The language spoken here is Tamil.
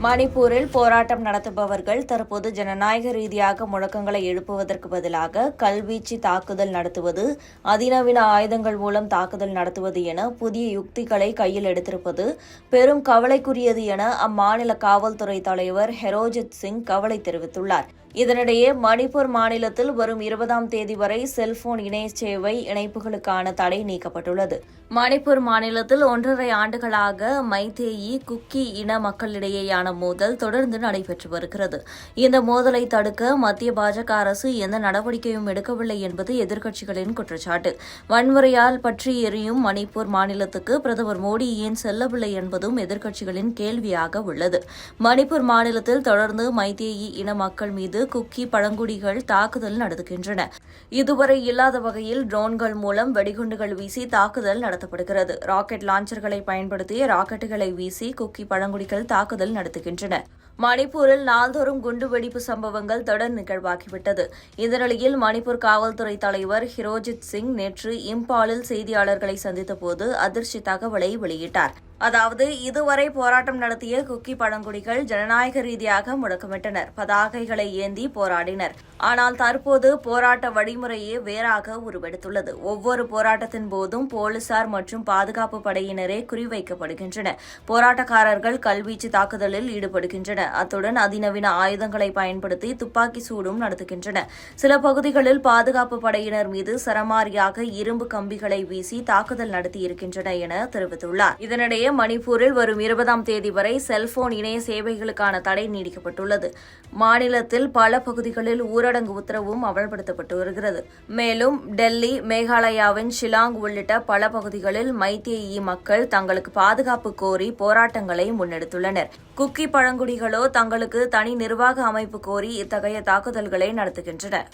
மணிப்பூரில் போராட்டம் நடத்துபவர்கள் தற்போது ஜனநாயக ரீதியாக முழக்கங்களை எழுப்புவதற்கு பதிலாக கல்வீச்சு தாக்குதல் நடத்துவது, அதிநவீன ஆயுதங்கள் மூலம் தாக்குதல் நடத்துவது என புதிய யுக்திகளை கையில் எடுத்திருப்பது பெரும் கவலைக்குரியது என அம்மாநில காவல்துறை தலைவர் ஹெரோஜித் சிங் கவலை தெரிவித்துள்ளார். இதனிடையே மணிப்பூர் மாநிலத்தில் வரும் 20ஆம் தேதி வரை செல்போன் இணைய சேவை இணைப்புகளுக்கான தடை நீக்கப்பட்டுள்ளது. மணிப்பூர் மாநிலத்தில் 1.5 ஆண்டுகளாக மைதேயி, குக்கி இன மக்களிடையேயான மோதல் தொடர்ந்து நடைபெற்று வருகிறது. இந்த மோதலை தடுக்க மத்திய பாஜக அரசு எந்த நடவடிக்கையும் எடுக்கவில்லை என்பது எதிர்க்கட்சிகளின் குற்றச்சாட்டு. வன்முறையால் பற்றி எரியும் மணிப்பூர் மாநிலத்துக்கு பிரதமர் மோடி ஏன் செல்லவில்லை என்பதும் எதிர்க்கட்சிகளின் கேள்வியாக உள்ளது. மணிப்பூர் மாநிலத்தில் தொடர்ந்து மைதேயி இன மக்கள் மீது குக்கி பழங்குடிகள் தாக்குதல் நடத்துகின்றன. இதுவரை இல்லாத வகையில் ட்ரோன்கள் மூலம் வெடிகுண்டுகள் வீசி தாக்குதல் நடத்தப்படுகிறது. ராக்கெட் லாஞ்சர்களை பயன்படுத்தி ராக்கெட்டுகளை வீசி குக்கி பழங்குடிகள் தாக்குதல் நடத்துகின்றன. மணிப்பூரில் நாள்தோறும் குண்டுவெடிப்பு சம்பவங்கள் தொடர் நிகழ்வாகிவிட்டது. இந்த நிலையில் மணிப்பூர் காவல்துறை தலைவர் ஹிரோஜித் சிங் நேற்று இம்பாலில் செய்தியாளர்களை சந்தித்தபோது அதிர்ச்சி தகவலை வெளியிட்டார். அதாவது, இதுவரை போராட்டம் நடத்திய குக்கி பழங்குடிகள் ஜனநாயக ரீதியாக முழக்கமிட்டனர், பதாகைகளை ஏந்தி போராடினர். ஆனால் தற்போது போராட்ட வழிமுறையே வேறாக உருவெடுத்துள்ளது. ஒவ்வொரு போராட்டத்தின் போதும் போலீசார் மற்றும் பாதுகாப்பு படையினரே குறிவைக்கப்படுகின்றனர். போராட்டக்காரர்கள் கல்வீச்சு தாக்குதலில் ஈடுபடுகின்றனர். அத்துடன் அதிநவீன ஆயுதங்களை பயன்படுத்தி துப்பாக்கி சூடும் நடத்துகின்றனர். சில பகுதிகளில் பாதுகாப்பு படையினர் மீது சரமாரியாக இரும்பு கம்பிகளை வீசி தாக்குதல் நடத்தியிருக்கின்றனர் என தெரிவித்துள்ளார். இதனிடையே மணிப்பூரில் வரும் 20ஆம் தேதி வரை செல்போன் இணைய சேவைகளுக்கான தடை நீடிக்கப்பட்டுள்ளது. மாநிலத்தில் பல பகுதிகளில் ஊரடங்கு உத்தரவும் அமல்படுத்தப்பட்டு வருகிறது. மேலும் டெல்லி, மேகாலயாவின் ஷில்லாங் உள்ளிட்ட பல பகுதிகளில் மைதேயி மக்கள் தங்களுக்கு பாதுகாப்பு கோரி போராட்டங்களை முன்னெடுத்துள்ளனர். குக்கி பழங்குடிகளோ தங்களுக்கு தனி நிர்வாக அமைப்பு கோரி இத்தகைய தாக்குதல்களை நடத்துகின்றனர்.